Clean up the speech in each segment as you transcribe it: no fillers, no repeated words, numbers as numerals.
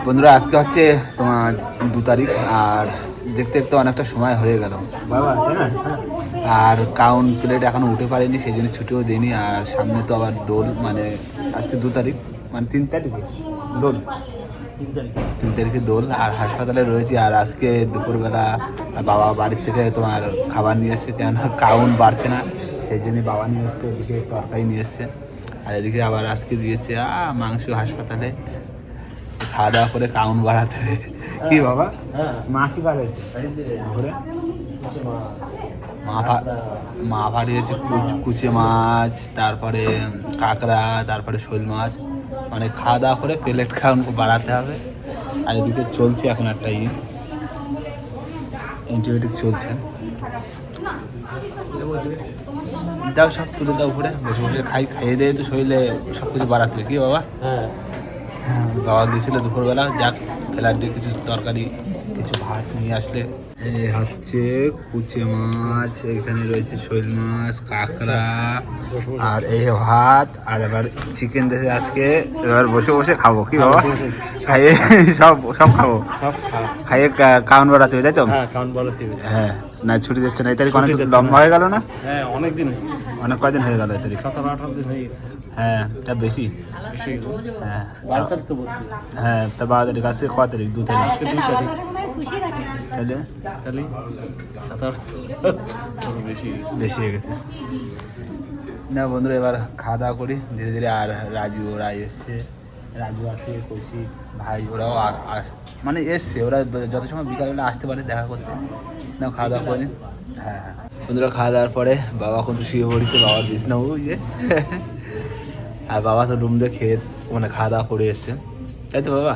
বন্ধুরা আজকে হচ্ছে তোমার 2 তারিখ আর দেখতে দেখতে অনেকটা সময় হয়ে গেল বাবা তাই না? আর কাউন্ট প্লেট এখনো উঠে পারেনি, সেই জন্য ছুটিও দিইনি। আর সামনে তো আবার দোল, মানে আজকে 2 তারিখ মানে 3 তারিখে দোল, 3 তারিখে দোল। আর হাসপাতালে রয়েছি। আর আজকে দুপুরবেলা বাবা বাড়ির থেকে তোমার খাবার নিয়ে এসছে, কেন কাউন্ট বাড়ছে না, সেই জন্য বাবা নিয়ে এসছে। এদিকে তরকারি নিয়ে এসছে আর এদিকে আবার আজকে দিয়েছে মাংস হাসপাতালে। খাওয়া দাওয়া করে কাউন্ট বাড়াতে হবে। কি বাবা? মা কি বাড়াইছে ঘুরে? মা পাঠিয়েছে কুচে মাছ, তারপরে কাঁকড়া, তারপরে শোল মাছ। মানে খাওয়া দাওয়া করে প্লেট কাউন্ট বাড়াতে হবে। আর এদিকে চলছে এখন একটা অ্যান্টিবায়োটিক চলছে। দাও সব তুলে দাও ঘুরে, বসে বসে খাইয়ে দিয়ে তো শরীরে সব কিছু বাড়াতে হবে। কি বাবা? হ্যাঁ, বাবা গিয়েছিল দুপুরবেলা, যাক ফেলার দিয়ে কিছু তরকারি, কিছু ভাত নিয়ে আসলে। এই হচ্ছে কুচে মাছ, এখানে রয়েছে শৈল মাছ, কাঁকড়া, আর এই ভাত। আর এবার চিকেন দিয়েছে আজকে। এবার বসে বসে খাবো। কি বাবা? খাইয়ে সব খাবো, খাইয়ে কাউন্ট বাড়াতে হবে, তাই তো? হ্যাঁ, কাউন্ট বাড়াতে হবে। হ্যাঁ, না ছুটি দিচ্ছে না। এই তারিখ অনেক লম্বা হয়ে গেল না? হ্যাঁ, অনেক দিন, অনেক কয়দিন হয়ে গেল এই তারিখ? 17-18 দিন হয়ে গেছে। হ্যাঁ, তা বেশি। হ্যাঁ 12 তারিখ তো বলছি। হ্যাঁ, তা 12 তারিখ। আজকে কয় তারিখ? 2 তারিখ। আজকে 2 তারিখ। তাহলে খালি 17 বেশি হয়ে গেছে। না বন্ধুরা, এবার খাওয়া দাওয়া করি ধীরে ধীরে। আর রাজু ওরা এসছে, রাজু আছে, কৌশিক ভাই, ওরাও মানে এসছে। ওরা যত সময় বিকালবেলা আসতে পারে দেখা করতে। না খাওয়া দাওয়া করি। হ্যাঁ হ্যাঁ বন্ধুরা, খাওয়া দাওয়ার পরে বাবা কিন্তু শুয়ে পড়েছে। বাবার বিছনা ইয়ে আর বাবা তো রুম দিয়ে খেয়ে মানে খাওয়া দাওয়া করে এসছে, তাই তো বাবা?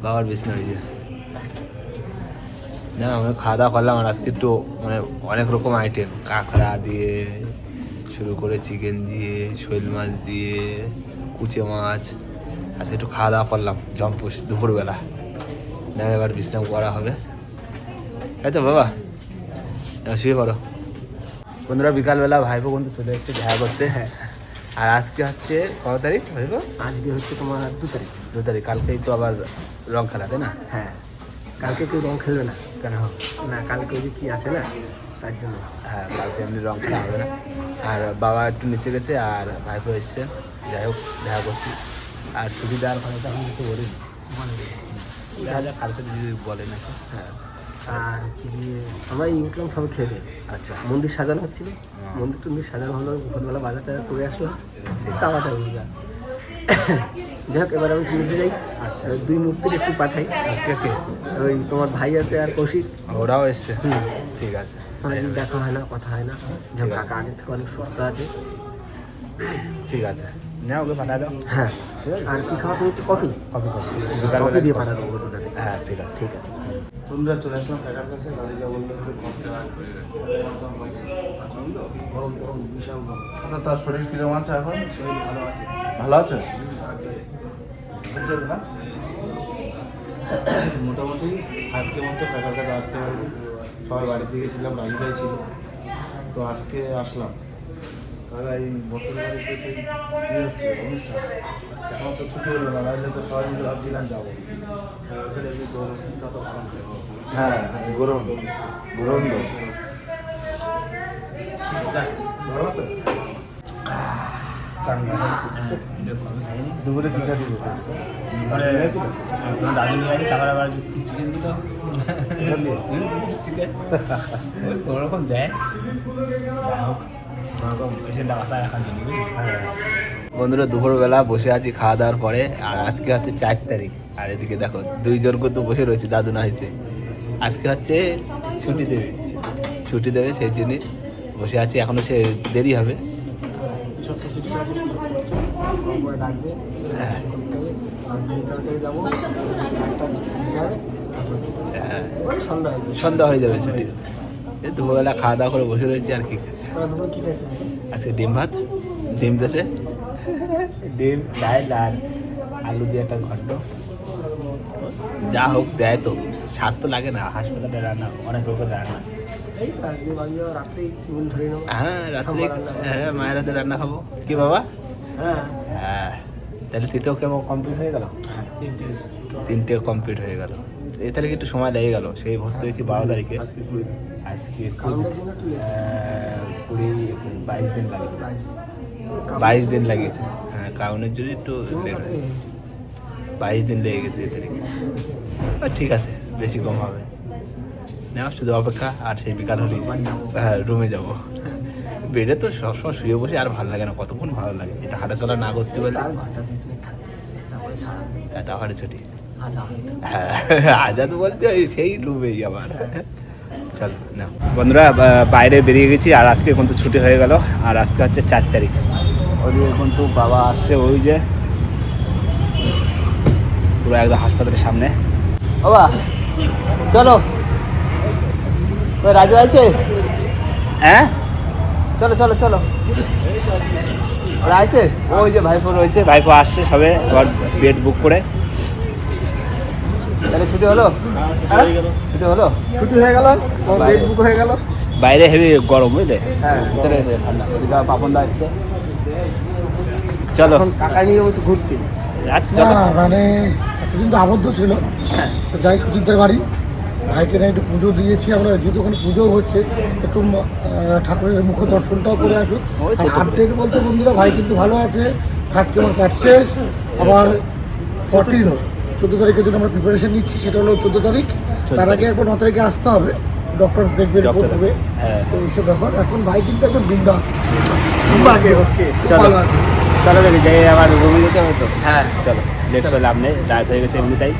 বাবার বিছনা ইয়ে না, আমি খাওয়া দাওয়া করলাম। আর আজকে একটু মানে অনেক রকম আইটেম, কাঁকড়া দিয়ে শুরু করে চিকেন দিয়ে, শৈল মাছ দিয়ে, কুচে মাছ। আজকে একটু খাওয়া দাওয়া করলাম জম্পুস দুপুরবেলা। না এবার বিশ্রাম করা হবে, তাই তো বাবা? শুয়ে পড়ো। বন্ধুরা বিকালবেলা ভাইপো কিন্তু চলে এসছে দেখা করতে। আর আজকে হচ্ছে কত তারিখ ভাইপো? আজকে হচ্ছে তোমার 2 তারিখ। 2 তারিখ। কালকেই তো আবার রং খেলা, তাই না? হ্যাঁ, কালকে কেউ রং খেলবে না। কেন? না, কালকে ওই যে কি আছে না, তার জন্য। হ্যাঁ, কালকে এমনি রং খেলা হবে না। আর বাবা একটু নিচে গেছে আর ভাইপো এসছে, যাই হোক দেখা করছি। আর ছুটি দেওয়ার কথা তো এখন কিছু বলিনি, দেখা যাক কালকে যদি বলে নাকি। হ্যাঁ, আর হচ্ছে গিয়ে আমরা উঠলাম সবাই খেয়ে দিয়ে। আচ্ছা, মন্দির সাজানো হচ্ছিল, মন্দির সাজানো হলো, দুপুরবেলা বাজার টাজার করে আসলাম, টাকাটা হয়ে যায়। যাই হোক, এবার আমি নিচে যাই। আচ্ছা, 2 মূর্তির একটু পাঠাই। কে কে? ওই তোমার ভাই আছে আর কৌশিক, ওরাও এসছে। ঠিক আছে, অনেকদিন দেখা হয় না, কথা হয় না। যাই কাকা আগের থেকে অনেক সুস্থ আছে। ঠিক আছে, না ওকে পাঠাই দাও। হ্যাঁ, আর কি খাওয়া? তুমি একটু কফি কফি দিয়ে পাঠা দেবো দুটাকে। হ্যাঁ ঠিক আছে, ঠিক আছে। তোমরা চলে আসলাম কাকার কাছে, গাড়িটা বললো গরম গরম বিশাল গরম। তার শরীর কিরকম আছে এখন? শরীর ভালো আছে। ভালো আছে না? মোটামুটি আজকে মতো কাকার কাছে আসতে পারবো। সবাই বাড়িতে গেছিলাম, রাজুভাই ছিল, তো আজকে আসলাম। কাকা এই বছর বাড়িতে সেই ইয়ে হচ্ছে অনুষ্ঠান, আচ্ছা আমার তো ছুটি হলো না, নাহলে তো সবাই মিলে ভাবছিলাম যাবো। আসলে এমনি গরম তত খারাপ হ্যাঁ, গরম গরম তো দুপুরে দুটা দিব। তোমার দাদু নিয়ে আসে, তারপরে আবার চিকেন দিল, চিকেন কোনোরকম দেয়। যাই হোক, কোনোরকম পেশেন্টটা বাসায় রাখার জন্য। বন্ধুরা দুপুরবেলা বসে আছি খাওয়া দাওয়ার পরে। আর আজকে হচ্ছে 4 তারিখ। আর এদিকে দেখো 2 জন কিন্তু বসে রয়েছে দাদু নাহিতে। আজকে হচ্ছে ছুটি দেবে, সেই জন্য বসে আছি। এখনো সে দেরি হবে। ডাকবে, যাবো, সন্ধ্যা হয়ে যাবে ছুটি। দুপুরবেলা খাওয়া দাওয়া করে বসে রয়েছি। আর কি কি খাইছে? আজকে ডিম ভাত, ডিম দেশে, ডিম ডাল আর আলু দিয়ে একটা ঘন্ট। যা হোক দেয় তো, স্বাদ তো লাগে না। হাসপাতালে রান্না অনেক রকমের রান্না। হ্যাঁ রাত্রে, হ্যাঁ মায়ের হাতে রান্না খাবো। কি বাবা? হ্যাঁ, তাহলে তৃতীয় কেমন কমপ্লিট হয়ে গেল? 3টে কমপ্লিট হয়ে গেল। এই তারিখে একটু সময় লেগে গেল, সেই ভর্তি হয়েছি 12 তারিখে। আজকে 20 আজকে কাউন্টের জন্য একটু late। 22 দিন লাগিয়েছে, 22 দিন লাগিয়েছে। হ্যাঁ, কাউনের জন্য একটু লেট হয়েছে, 22 দিন লেগে গেছে এই তারিখে। ঠিক আছে, বেশি কম হবে না, শুধু অপেক্ষা। আর সেই বিকাল হলেই হ্যাঁ রুমে যাবো। বেডে তো সবসময় শুয়ে বসে আর ভালো লাগে না, কতক্ষণ ভালো লাগে এটা হাঁটাচলা না করতে পারলে। তার ঘন্টা দুই থাকতে, তারপরে সারা তাহলে ছুটি। আজাদ। হ্যাঁ, আজাদ বলতে ওই সেই রুমেই আমার। চল না বন্ধুরা, বাইরে বেরিয়ে গেছি আর আজকে কিন্তু ছুটি হয়ে গেল। আর আজকে হচ্ছে 4 তারিখ। ওদিকে কিন্তু বাবা আসছে, ওই যে পুরো একদম হাসপাতালের সামনে। বাবা চলো, ওই রাজু আছে? হ্যাঁ চলো চলো চলো, ওরা আছে, ওই যে ভাইপো রয়েছে, ভাইপো আসছে সবে আবার বেড বুক করে। তাহলে ছুটি হলো? ছুটি হলো, ছুটি হয়ে গেল, বেড বুক হয়ে গেল। বাইরে হেভি গরম বুঝলে, হ্যাঁ, ভিতরে এসে ঠান্ডা। ওদিকে পাপন দা আসছে, চলো এখন কাকা নিয়ে একটু ঘুরতে। আচ্ছা না চলো। মানে এতদিন তো আবদ্ধ ছিল, তো যাই সুচিতদের বাড়ি, ভাইকে না একটু পুজো দিয়েছি আমরা, যেহেতু ওখানে পুজো হচ্ছে একটু ঠাকুরের মুখ দর্শনটাও করে আসুক। ওই তো আর আপডেট বলতে বন্ধুরা, ভাই কিন্তু ভালো আছে, থার্ড কেমন কাটছে। আবার 14 তারিখের জন্য আমরা প্রিপারেশন নিচ্ছি, সেটা হলো 14 তারিখ। তার আগে একবার 9 তারিখে আসতে হবে, ডক্টর দেখবে, রিপোর্ট হবে। হ্যাঁ তো এইসব ব্যাপার, এখন ভাই কিন্তু একদম বিন্দাস, ওকে ওকে। চলো ভালো আছে। চলো দেখি যাই, আমার রুমে যেতে হবে তো। হ্যাঁ চলো, লেট করে লাভ নেই, রাত হয়ে গেছে এমনিটাই।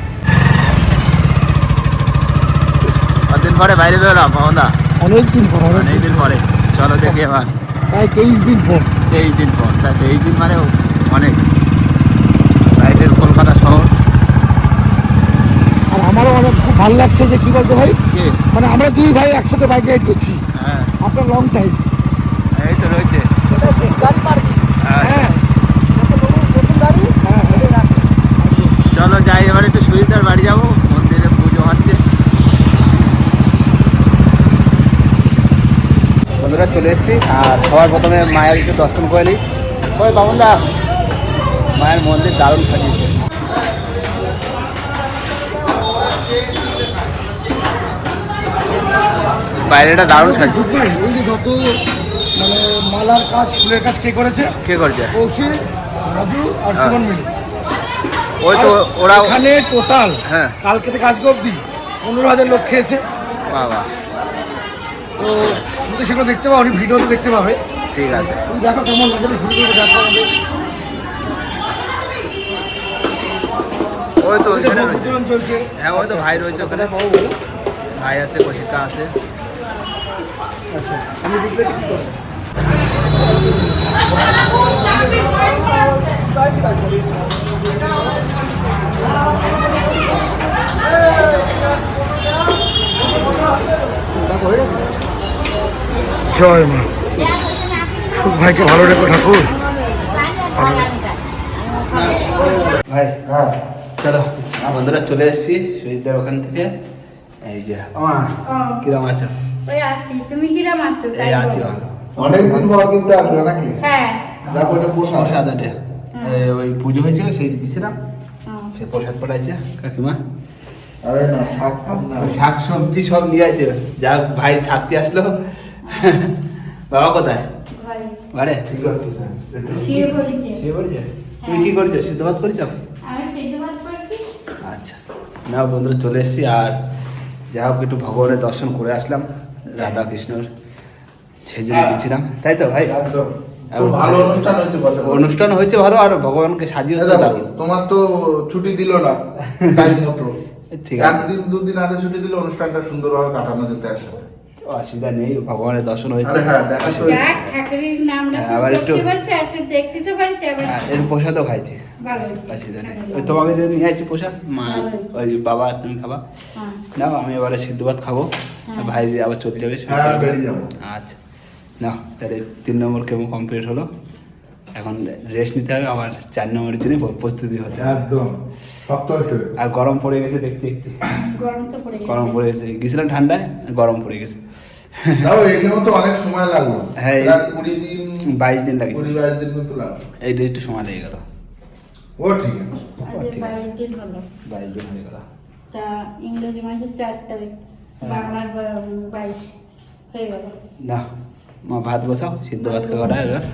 কতদিন পরে বাইরে বেরোলাম পাবনদা? অনেকদিন পর, অনেকদিন পরে। চলো দেখি এবার, প্রায় 23 দিন পর। 23 দিন পর। তা 23 দিন মানে অনেক, বাইরের কলকাতা শহর। আর আমারও অনেক খুব ভালো লাগছে যে কি বলতো ভাই, কি? মানে আমরা দুই ভাই একসাথে বাইক রাইড করছি হ্যাঁ আফটার লং টাইম। এই তো রয়েছে। গাড়ি পার্কিং। হ্যাঁ হ্যাঁ নতুন গাড়ি। হ্যাঁ চলো যাই, এবার একটু সুজিতার বাড়ি যাবো, মন্দিরে পুজো হচ্ছে। বন্ধুরা চলে এসেছি, আর সবার প্রথমে মায়ের একটু দর্শন করে নিই। ওই বাবনদা, মায়ের মন্দির দারুণ সাজিয়েছে। বাইরেটা দারুণ সাজিয়েছে। সুখ ভাই, এই যে যত মানে মালার কাজ, ফুলের কাজ কে করেছে? কে করছে? কৌশিক, রাজু আর হ্যাঁ। সুমন মিলে। ওই তো আর ওরা। এখানে টোটাল হ্যাঁ। কালকে থেকে আজকে অব্দি 15,000 লোক খেয়েছে। বাবা, তো তুমি তো সেগুলো দেখতে পাও, ভিডিওতে দেখতে পাবে। ঠিক আছে। তুমি দেখো কেমন লাগে, ঘুরে ঘুরে দেখো আমাদের। ওই তো ওই যে ওইখানে ভোগ রয়েছে। বিতরণ চলছে। হ্যাঁ ওই তো ভাই রয়েছে ওখানে, ভাই আছে, কৌশিকা আছে। আচ্ছা, আমি দেখলে কি করবো? জয় মা, সুখ ভাইকে ভালো রেখো ঠাকুর। ভাই হ্যাঁ চলো, বন্ধুরা চলে এসেছি সুজিতদার ওখান থেকে। এই যে কিরম আছো? ওই আছি, তুমি কিরম আছো? এই আছি ভালো। অনেকদিন পর কিন্তু আসবে নাকি? হ্যাঁ। দেখো এটা পোষা। প্রসাদ আছে, ওই পুজো হয়েছিল সেই দিয়েছিলাম, সে প্রসাদ পাঠাইছে কাকিমা। আরে না, শাক খাব না। ওই শাক সবজি সব নিয়ে আছে, যা ভাই ছাড়তে আসলো। বাবা কোথায়? ঘরে ঘরে? ঠিক আছে স্যার, একটু শুয়ে পড়েছে। শুয়ে পড়েছে? তুমি কি করছো, সিদ্ধ ভাত করছো? আমি পেটে ভাত করছি। আচ্ছা, না বন্ধুরা চলে এসেছি, আর যা হোক একটু ভগবানের দর্শন করে আসলাম, রাধা কৃষ্ণর, সেই জন্য গেছিলাম, তাই তো ভাই? একদম খুব ভালো অনুষ্ঠান হয়েছে বছর। অনুষ্ঠান হয়েছে ভালো, আর ভগবানকে সাজিয়েছে দারুণ। তোমার তো ছুটি দিল না টাইম মতো, ঠিক আছে, একদিন দুদিন আগে ছুটি দিলে অনুষ্ঠানটা সুন্দরভাবে কাটানো যেত একসাথে। অসুবিধা নেই, ভগবানের দর্শন হয়েছে। আরে হ্যাঁ, দেখা তো অসুবিধা নেই। যাক, ঠাকুরের নামটা হ্যাঁ, তো আবার করতে একটু- পারছে, একটা দেখতে তো পারছে, আবার হ্যাঁ, এর প্রসাদও খাইছে, ভালো হয়েছে। অসুবিধা নেই। ওই তোমাকে যে নিয়ে আসছি প্রসাদ, মা ওই বাবা তুমি খাবা, হ্যাঁ। নাও আমি এবারে সিদ্ধ ভাত খাবো, হ্যাঁ। ভাই যে আবার চলে যাবে। হ্যাঁ, বেরিয়ে যাবো। আচ্ছা, না তাহলে 3 নম্বর কেমন কমপ্লিট হলো, এখন রেস্ট নিতে হবে, আবার 4 নম্বরের জন্য প্রস্তুতি হতে হবে। একদম শক্ত হচ্ছে। আর গরম পড়ে গেছে দেখতে দেখতে, গরম তো পড়ে গেছে। গরম পড়ে গেছে, গেছিলাম ঠান্ডায়, গরম পড়ে গেছে। তাও এখানেও তো অনেক সময় লাগলো। হ্যাঁ, প্রায় 20 দিন 22 দিন লাগিয়েছে, 20-22 দিন মতো লাগলো। এইটা একটু সময় লেগে গেল। ও ঠিক আছে। আজ 22 দিন হলো। 22 দিন হয়ে গেল। তা ইংরেজি মাসের 4 তারিখ, বাংলার 22 হয়ে গেল। না মা ভাত বসাও, সিদ্ধ ভাত খাওয়াটা এবার